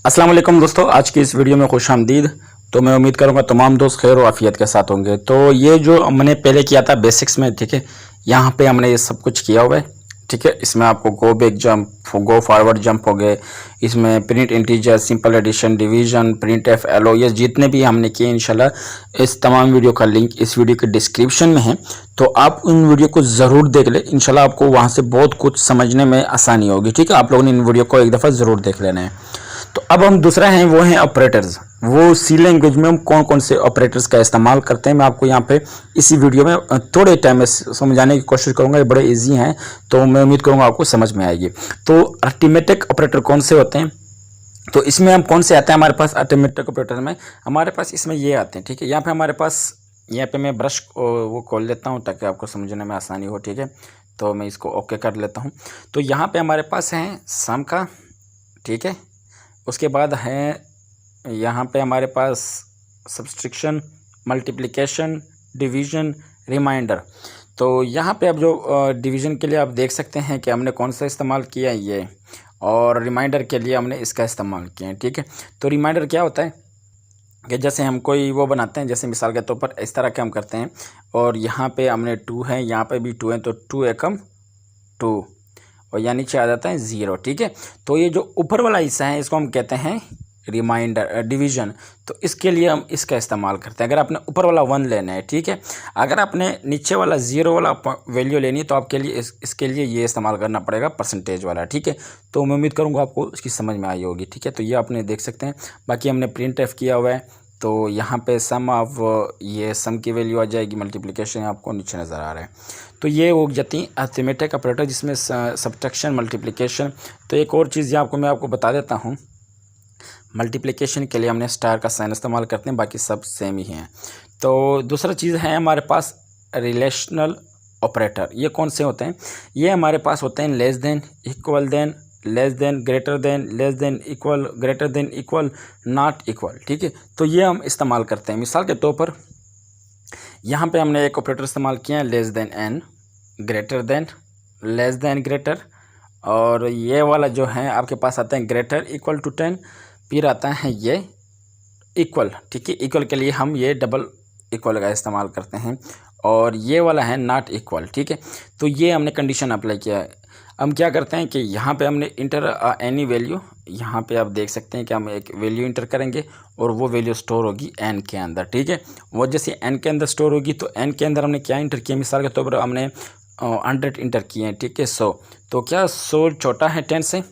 अस्सलाम वालेकुम दोस्तों, आज की इस वीडियो में खुशामदीद। तो मैं उम्मीद करूंगा तमाम दोस्त खैर और आफियत के साथ होंगे। तो ये जो हमने पहले किया था बेसिक्स में, ठीक है, यहाँ पे हमने ये सब कुछ किया हुआ है, ठीक है। इसमें आपको go back jump, go forward jump हो गए, इसमें print integer, simple addition, division, print F, एलो, ये जितने भी हमने किए इंशाल्लाह इस तमाम वीडियो का लिंक इस वीडियो के डिस्क्रिप्शन में है। तो आप उन वीडियो को ज़रूर देख लें, इंशाल्लाह आपको वहाँ से बहुत कुछ समझने में आसानी होगी, ठीक है। आप लोगों ने इन वीडियो को एक दफ़ा ज़रूर देख लेना है। तो अब हम दूसरा है वो है ऑपरेटर्स। वो सी लैंग्वेज में हम कौन कौन से ऑपरेटर्स का इस्तेमाल करते हैं, मैं आपको यहाँ पे इसी वीडियो में थोड़े टाइम में समझाने की कोशिश करूँगा। ये बड़े इजी हैं, तो मैं उम्मीद करूँगा आपको समझ में आएगी। तो अर्थमेटिक ऑपरेटर कौन से होते हैं, तो इसमें हम कौन से आते हैं हमारे पास अर्थमेटिक ऑपरेटर में, हमारे पास इसमें ये आते हैं, ठीक है। यहाँ पे हमारे पास, यहाँ पे मैं ब्रश वो खोल लेता हूँ ताकि आपको समझने में आसानी हो, ठीक है। तो मैं इसको ओके कर लेता हूँ। तो यहाँ पे हमारे पास है सम का, ठीक है। उसके बाद है यहाँ पे हमारे पास सब्सट्रैक्शन, मल्टीप्लिकेशन, डिवीज़न, रिमाइंडर। तो यहाँ पे अब जो डिवीज़न के लिए आप देख सकते हैं कि हमने कौन सा इस्तेमाल किया है ये, और रिमाइंडर के लिए हमने इसका इस्तेमाल किया है, ठीक है। तो रिमाइंडर क्या होता है कि जैसे हम कोई वो बनाते हैं, जैसे मिसाल के तौर पर इस तरह के हम करते हैं, और यहाँ पे हमने 2 है, यहाँ पे भी 2 है, तो 2 एकम 2, और यहाँ नीचे आ जाता है 0, ठीक है। तो ये जो ऊपर वाला हिस्सा है इसको हम कहते हैं रिमाइंडर, डिवीज़न। तो इसके लिए हम इसका इस्तेमाल करते हैं। अगर आपने ऊपर वाला 1 लेना है, ठीक है, अगर आपने नीचे वाला 0 वाला वैल्यू लेनी है तो आपके लिए इसके लिए ये इस्तेमाल करना पड़ेगा परसेंटेज वाला, ठीक है। तो मैं उम्मीद करूँगा आपको इसकी समझ में आई होगी, ठीक है। तो ये आपने देख सकते हैं। बाकी हमने प्रिंट एफ किया हुआ है, तो यहाँ पे सम ऑफ ये सम की वैल्यू आ जाएगी, मल्टीप्लिकेशन आपको नीचे नज़र आ रहा है। तो ये हो जाती अर्थमेटिक ऑपरेटर जिसमें सब्ट्रैक्शन, मल्टीप्लिकेशन। तो एक और चीज़ आपको मैं आपको बता देता हूँ, मल्टीप्लिकेशन के लिए हमने स्टार का साइन इस्तेमाल करते हैं, बाकी सब सेम ही हैं। तो दूसरा चीज़ है हमारे पास रिलेशनल ऑपरेटर। ये कौन से होते हैं, ये हमारे पास होते हैं less than, equal than, less than, greater than, less than, equal, greater than, equal, not equal, ठीक है। तो ये हम इस्तेमाल करते हैं। मिसाल के तौर पर यहाँ पे हमने एक ऑपरेटर इस्तेमाल किया है less than N, greater than, less than, greater, और ये वाला जो है आपके पास आता है ग्रेटर इक्वल टू 10, फिर आता है ये इक्वल, ठीक है। इक्वल के लिए हम ये डबल इक्वल का इस्तेमाल करते हैं, और ये वाला है नॉट इक्वल, ठीक है। तो ये हमने कंडीशन अप्लाई किया है। हम क्या करते हैं कि यहाँ पे हमने इंटर एनी वैल्यू, यहाँ पे आप देख सकते हैं कि हम एक वैल्यू इंटर करेंगे और वो वैल्यू स्टोर होगी एन के अंदर, ठीक है। वो जैसे एन के अंदर स्टोर होगी, तो एन के अंदर हमने क्या इंटर किया, मिसाल के तौर पर हमने 100 इंटर किए हैं, ठीक है, 100। तो क्या 100 छोटा है 10 से?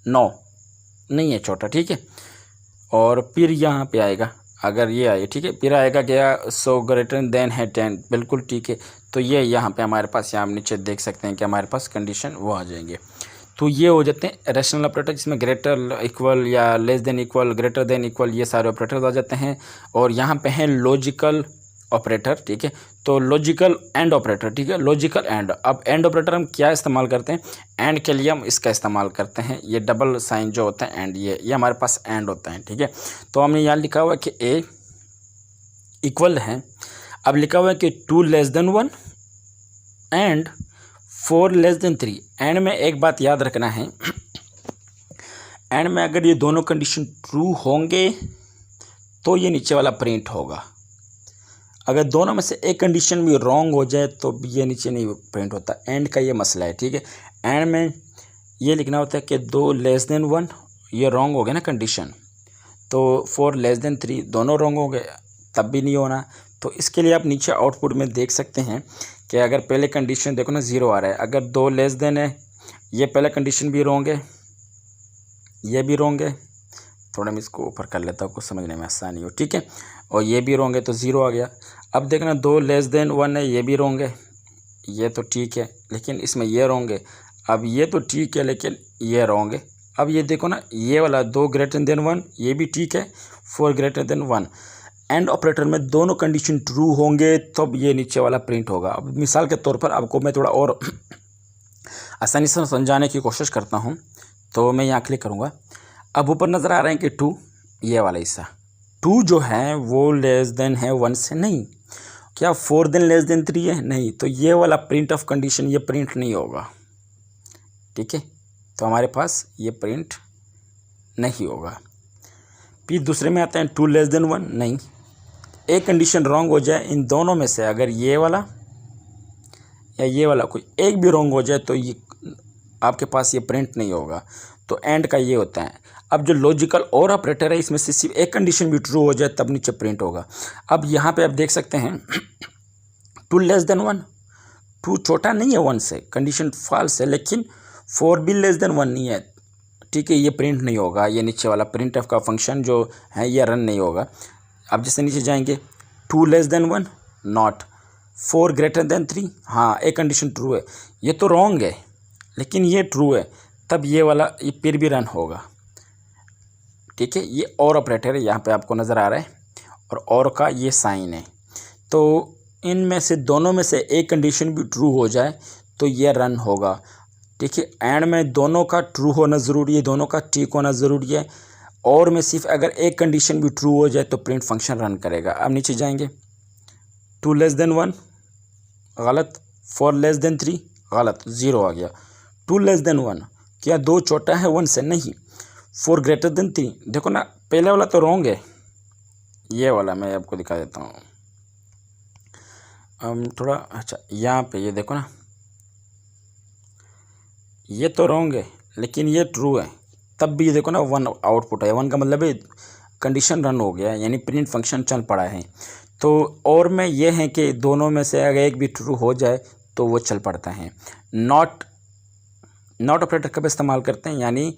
नो, नहीं है छोटा, ठीक है। और फिर यहाँ पे आएगा, अगर ये आए, ठीक है, फिर आएगा क्या 100 ग्रेटर देन है 10, बिल्कुल ठीक है। तो ये यहाँ पे हमारे पास, यहाँ नीचे देख सकते हैं कि हमारे पास कंडीशन वो आ जाएंगे। तो ये हो जाते हैं रैशनल ऑपरेटर, जिसमें ग्रेटर इक्वल या less than equal, greater than equal, ये सारे ऑपरेटर्स आ जाते हैं। और यहाँ पे हैं लॉजिकल ऑपरेटर, ठीक है। तो लॉजिकल एंड ऑपरेटर, ठीक है, लॉजिकल एंड। अब एंड ऑपरेटर हम क्या इस्तेमाल करते हैं, एंड के लिए हम इसका इस्तेमाल करते हैं, ये डबल साइन जो होता है एंड, ये हमारे पास एंड होता है, ठीक है। तो हमने यहाँ लिखा हुआ है कि ए इक्वल है, अब लिखा हुआ है कि 2 less than 1 and 4 less than 3। And में एक बात याद रखना है, एंड में अगर ये दोनों कंडीशन ट्रू होंगे तो ये नीचे वाला प्रिंट होगा। अगर दोनों में से एक कंडीशन भी रॉन्ग हो जाए तो ये नीचे नहीं प्रिंट होता। एंड का ये मसला है, ठीक है। एंड में ये लिखना होता है कि 2 लेस देन 1, ये रॉन्ग हो गया ना कंडीशन, तो 4 लेस देन 3 दोनों रॉन्ग हो गए, तब भी नहीं होना। तो इसके लिए आप नीचे आउटपुट में देख सकते हैं कि अगर पहले कंडीशन देखो ना 0 आ रहा है, अगर 2 लेस देन है, ये पहला कंडीशन भी रॉन्ग है, ये भी रॉन्ग है। थोड़ा मैं इसको ऊपर कर लेता हूँ, कुछ समझने में आसानी हो, ठीक है। और ये भी रॉन्ग है, तो 0 आ गया। अब देखना 2 लेस देन 1 है, ये भी रॉन्ग है, ये तो ठीक है, लेकिन इसमें ये रॉन्ग है। अब ये तो ठीक है, लेकिन ये रॉन्ग है। अब ये देखो ना, ये वाला 2 ग्रेटर देन 1, ये भी ठीक है, 4 ग्रेटर देन 1। एंड ऑपरेटर में दोनों कंडीशन ट्रू होंगे तब ये नीचे वाला प्रिंट होगा। अब मिसाल के तौर पर आपको मैं थोड़ा और आसानी से समझाने की कोशिश करता हूँ। तो मैं यहाँ क्लिक करूँगा, अब ऊपर नज़र आ रहे हैं कि 2, ये वाला हिस्सा 2 जो है वो लेस देन है 1 से नहीं। क्या 4 देन लेस देन 3 है? नहीं। तो ये वाला प्रिंट ऑफ कंडीशन ये प्रिंट नहीं होगा, ठीक है। तो हमारे पास ये प्रिंट नहीं होगा। फिर दूसरे में आते हैं 2 लेस देन 1, नहीं, एक कंडीशन रॉन्ग हो जाए इन दोनों में से, अगर ये वाला या ये वाला कोई एक भी रॉन्ग हो जाए तो ये आपके पास ये प्रिंट नहीं होगा। तो एंड का ये होता है। अब जो लॉजिकल और ऑपरेटर है इसमें से सिर्फ एक कंडीशन भी ट्रू हो जाए तब नीचे प्रिंट होगा। अब यहाँ पे आप देख सकते हैं 2 लेस देन 1, 2 छोटा नहीं है 1 से, कंडीशन फॉल्स है, लेकिन 4 भी लेस देन 1 नहीं है, ठीक है, ये प्रिंट नहीं होगा। ये नीचे वाला प्रिंट एफ का फंक्शन जो है ये रन नहीं होगा। अब जैसे नीचे जाएंगे 2 less than 1 not, 4 greater than 3, हाँ एक कंडीशन ट्रू है, ये तो रॉन्ग है लेकिन ये ट्रू है, तब ये वाला ये फिर भी रन होगा, ठीक है। ये और ऑपरेटर है, यहाँ पे आपको नज़र आ रहा है और का ये साइन है। तो इनमें से दोनों में से एक कंडीशन भी ट्रू हो जाए तो ये रन होगा, ठीक है। एंड में दोनों का ट्रू होना ज़रूरी है, दोनों का ठीक होना ज़रूरी है, और में सिर्फ अगर एक कंडीशन भी ट्रू हो जाए तो प्रिंट फंक्शन रन करेगा। अब नीचे जाएंगे 2 लेस देन 1 गलत, 4 लेस देन 3 गलत, 0 आ गया। 2 लेस देन 1, क्या 2 छोटा है 1 से, नहीं। 4 ग्रेटर देन 3, देखो ना पहले वाला तो रॉन्ग है, ये वाला मैं आपको दिखा देता हूँ थोड़ा, अच्छा यहाँ पे ये देखो ना, ये तो रॉन्ग है लेकिन ये ट्रू है, तब भी देखो ना 1 आउटपुट है। 1 का मतलब है कंडीशन रन हो गया है, यानी प्रिंट फंक्शन चल पड़ा है। तो और में ये है कि दोनों में से अगर एक भी ट्रू हो जाए तो वो चल पड़ता है। नॉट ऑपरेटर कब इस्तेमाल करते हैं, यानी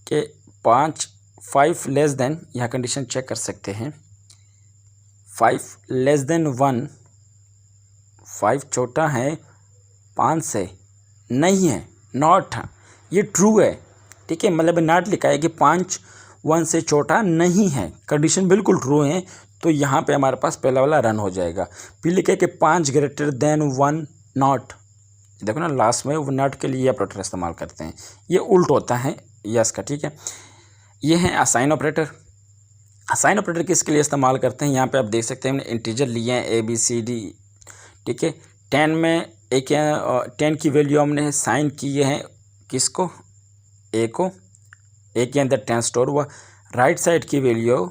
कि 5 लेस देन, यहाँ कंडीशन चेक कर सकते हैं, 5 लेस देन 1, 5 छोटा है 5 से, नहीं है, नॉट, ये ट्रू है, ठीक है, मतलब नॉट लिखा है कि 5 1 से छोटा नहीं है, कंडीशन बिल्कुल ट्रू है, तो यहाँ पे हमारे पास पहला वाला रन हो जाएगा। फिर लिखा है कि 5 ग्रेटर देन 1 नॉट, देखो ना लास्ट में वो नॉट के लिए ऑपरेटर इस्तेमाल करते हैं, ये उल्ट होता है यस का, ठीक है। ये है असाइन ऑपरेटर। असाइन ऑपरेटर किसके लिए इस्तेमाल करते हैं, यहाँ पे आप देख सकते हैं हमने इंटीजर लिए हैं ABCD, ठीक है। 10 में एक 10 की वैल्यू हमने साइन की है किसको, A को, A के अंदर 10 स्टोर हुआ, राइट साइड की वैल्यू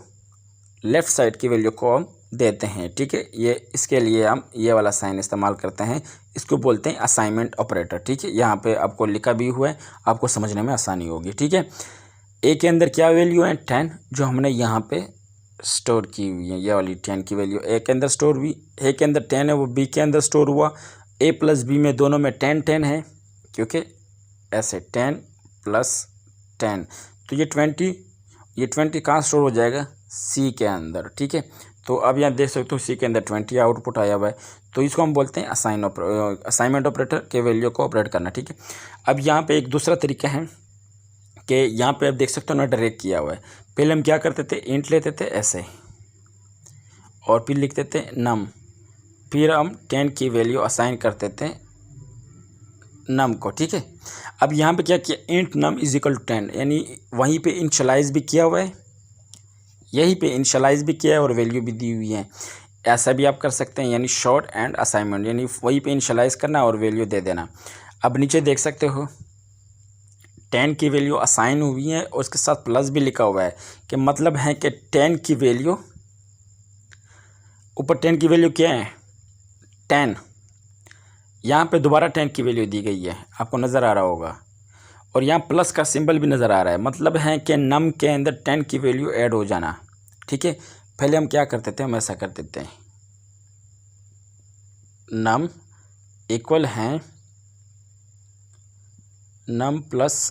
लेफ़्ट साइड की वैल्यू को हम देते हैं, ठीक है। ये इसके लिए हम ये वाला साइन इस्तेमाल करते हैं, इसको बोलते हैं असाइनमेंट ऑपरेटर, ठीक है। यहाँ पे आपको लिखा भी हुआ है, आपको समझने में आसानी होगी, ठीक है। ए के अंदर क्या वैल्यू है 10, जो हमने यहाँ पे स्टोर की हुई है, ये वाली 10 की वैल्यू ए के अंदर स्टोर हुई, ए के अंदर 10 है वो बी के अंदर स्टोर हुआ, ए प्लस बी में दोनों में 10 है, क्योंकि ऐसे 10 प्लस 10, तो ये 20 कहाँ स्टोर हो जाएगा, सी के अंदर, ठीक है। तो अब यहाँ देख सकते हो सी के अंदर 20 आउटपुट आया हुआ है, तो इसको हम बोलते हैं असाइनमेंट ऑपरेटर के वैल्यू को ऑपरेट करना, ठीक है। अब यहाँ पे एक दूसरा तरीका है कि यहाँ पे आप देख सकते हो ना डायरेक्ट किया हुआ है। पहले हम क्या करते थे, इंट लेते थे ऐसे और फिर लिखते थे नम, फिर हम 10 की वैल्यू असाइन करते थे नम को, ठीक है। अब यहाँ पे क्या किया, int num is equal to 10, यानी वहीं पे इनिशियलाइज भी किया हुआ है, यहीं पे इनिशियलाइज भी किया है और वैल्यू भी दी हुई है। ऐसा भी आप कर सकते हैं, यानी शॉर्ट एंड असाइनमेंट, यानी वहीं पे इनिशियलाइज करना और वैल्यू दे देना। अब नीचे देख सकते हो 10 की वैल्यू असाइन हुई है और उसके साथ प्लस भी लिखा हुआ है, कि मतलब है कि 10 की वैल्यू, ऊपर 10 की वैल्यू क्या है 10, यहाँ पे दोबारा 10 की वैल्यू दी गई है, आपको नज़र आ रहा होगा, और यहाँ प्लस का सिंबल भी नज़र आ रहा है, मतलब है कि नम के अंदर 10 की वैल्यू ऐड हो जाना, ठीक है। पहले हम क्या करते थे, हम ऐसा कर देते हैं, नम इक्वल है नम प्लस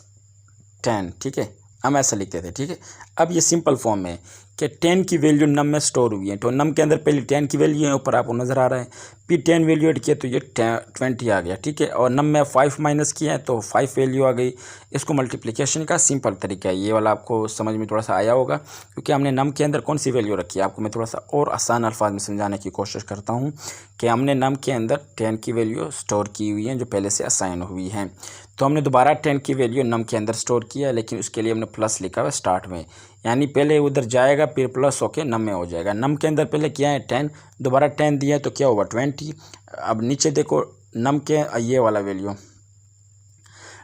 10, ठीक है, हम ऐसा लिखते थे, ठीक है। अब ये सिंपल फॉर्म है कि 10 की वैल्यू नम में स्टोर हुई है, तो नम के अंदर पहले 10 की वैल्यू है, ऊपर आपको नज़र आ रहा है, फिर 10 वैल्यू ऐड किया तो ये 20 आ गया, ठीक है। और नम में 5 माइनस किया है तो 5 वैल्यू आ गई। इसको मल्टीप्लिकेशन का सिंपल तरीका है, ये वाला आपको समझ में थोड़ा सा आया होगा, क्योंकि हमने नम के अंदर कौन सी वैल्यू रखी है, आपको मैं थोड़ा सा और आसान अल्फाज में समझाने की कोशिश करता हूँ कि हमने नम के अंदर 10 की वैल्यू स्टोर की हुई है जो पहले से असाइन हुई हैं, तो हमने दोबारा 10 की वैल्यू नम के अंदर स्टोर किया, लेकिन उसके लिए हमने प्लस लिखा हुआ स्टार्ट में, यानी पहले उधर जाएगा फिर प्लस होके नम में हो जाएगा। नम के अंदर पहले क्या है 10, दोबारा 10 दिया तो क्या हुआ 20। अब नीचे देखो नम के ये वाला वैल्यू,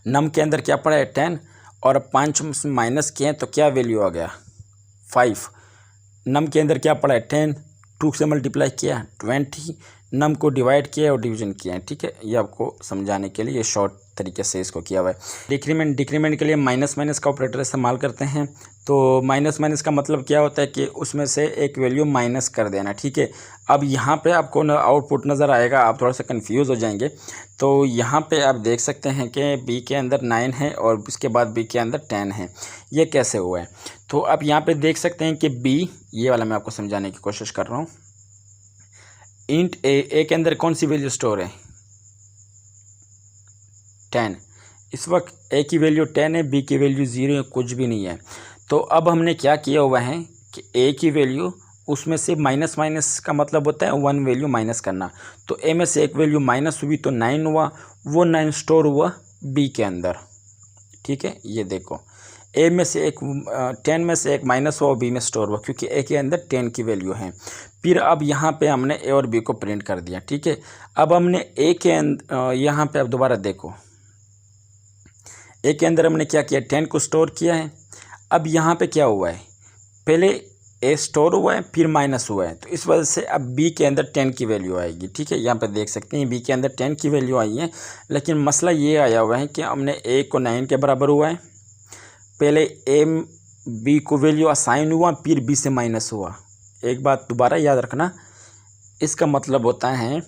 नम के अंदर क्या पड़ा है 10, और 5 माइनस किए तो क्या वैल्यू आ गया 5, नम के अंदर क्या पड़ा है 10, 2 से मल्टीप्लाई किया 20, नम को डिवाइड किया और डिवीजन किया है। ठीक है, ये आपको समझाने के लिए शॉर्ट तरीके से इसको किया हुआ है। डिक्रीमेंट के लिए माइनस माइनस का ऑपरेटर इस्तेमाल करते हैं। तो माइनस माइनस का मतलब क्या होता है कि उसमें से एक वैल्यू माइनस कर देना। ठीक है, अब यहाँ पे आपको आउटपुट नज़र आएगा, आप थोड़ा सा कंफ्यूज हो जाएंगे। तो यहाँ पे आप देख सकते हैं कि बी के अंदर 9 है और उसके बाद बी के अंदर 10 है। ये कैसे हुआ है? तो आप यहाँ पे देख सकते हैं कि बी, ये वाला मैं आपको समझाने की कोशिश कर रहा हूँ। इंट ए के अंदर कौन सी वैल्यू स्टोर है 10। इस वक्त ए की वैल्यू 10 है, बी की वैल्यू 0 है, कुछ भी नहीं है। तो अब हमने क्या किया हुआ है कि ए की वैल्यू उसमें से माइनस माइनस का मतलब होता है 1 वैल्यू माइनस करना। तो ए में से एक वैल्यू माइनस हुई तो 9 हुआ, वो 9 स्टोर हुआ बी के अंदर। ठीक है, ये देखो ए में से एक 10 में से एक माइनस हुआ, बी में स्टोर हुआ, क्योंकि ए के अंदर 10 की वैल्यू है। फिर अब यहाँ पे हमने ए और बी को प्रिंट कर दिया। ठीक है, अब हमने ए के अंदर यहाँ पे अब दोबारा देखो, ए के अंदर हमने क्या किया 10 को स्टोर किया है। अब यहाँ पे क्या हुआ है, पहले ए स्टोर हुआ है फिर माइनस हुआ है, तो इस वजह से अब बी के अंदर 10 की वैल्यू आएगी। ठीक है, यहाँ पे देख सकते हैं बी के अंदर 10 की वैल्यू आई है। लेकिन मसला ये आया हुआ है कि हमने ए को 9 के बराबर हुआ है, पहले ए बी को वैल्यू असाइन हुआ फिर बी से माइनस हुआ। एक बात दोबारा याद रखना, इसका मतलब होता है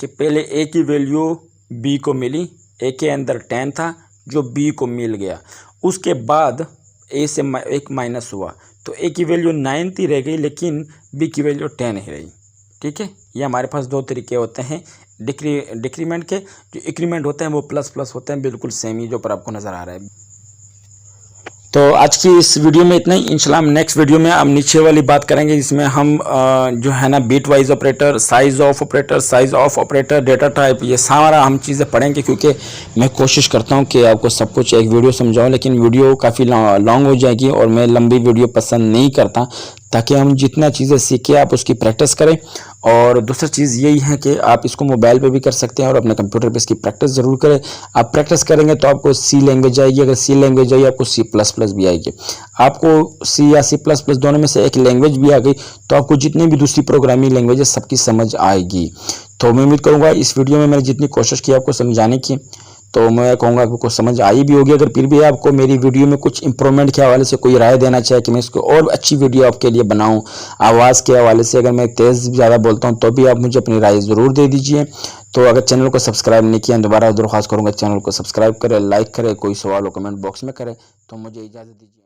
कि पहले ए की वैल्यू बी को मिली, ए के अंदर 10 था जो बी को मिल गया, उसके बाद ए से एक माइनस हुआ तो ए की वैल्यू 9 थी रह गई, लेकिन बी की वैल्यू 10 ही रही। ठीक है, ये हमारे पास दो तरीके होते हैं डिक्रीमेंट के। जो इंक्रीमेंट होते हैं वो प्लस प्लस होते हैं, बिल्कुल सेम ही जो पर आपको नज़र आ रहा है। तो आज की इस वीडियो में इतना ही। इंशाल्लाह हम नेक्स्ट वीडियो में हम नीचे वाली बात करेंगे, जिसमें हम जो है ना bit wise operator, size of operator, data type, ये सारा हम चीज़ें पढ़ेंगे। क्योंकि मैं कोशिश करता हूं कि आपको सब कुछ एक वीडियो समझाऊं, लेकिन वीडियो काफ़ी लॉन्ग हो जाएगी और मैं लंबी वीडियो पसंद नहीं करता, ताकि हम जितना चीज़ें सीखें आप उसकी प्रैक्टिस करें। और दूसरी चीज़ यही है कि आप इसको मोबाइल पे भी कर सकते हैं और अपने कंप्यूटर पे इसकी प्रैक्टिस ज़रूर करें। आप प्रैक्टिस करेंगे तो आपको सी लैंग्वेज आएगी, अगर सी लैंग्वेज आई आपको C++ भी आएगी। आपको सी या C++ दोनों में से एक लैंग्वेज भी आ गई तो आपको जितनी भी दूसरी प्रोग्रामिंग लैंग्वेज है सबकी समझ आएगी। तो मैं उम्मीद करूँगा इस वीडियो में मैंने जितनी कोशिश की आपको समझाने की, तो मैं कहूँगा आपको समझ आई भी होगी। अगर फिर भी आपको मेरी वीडियो में कुछ इंप्रूवमेंट के हवाले से कोई राय देना चाहे कि मैं इसको और अच्छी वीडियो आपके लिए बनाऊं, आवाज़ के हवाले से अगर मैं तेज़ ज़्यादा बोलता हूं तो भी आप मुझे अपनी राय ज़रूर दे दीजिए। तो अगर चैनल को सब्सक्राइब नहीं किया, दोबारा दरख्वास्त करूँगा चैनल को सब्सक्राइब करें, लाइक करें, कोई सवाल हो कमेंट बॉक्स में करें। तो मुझे इजाज़त दीजिए।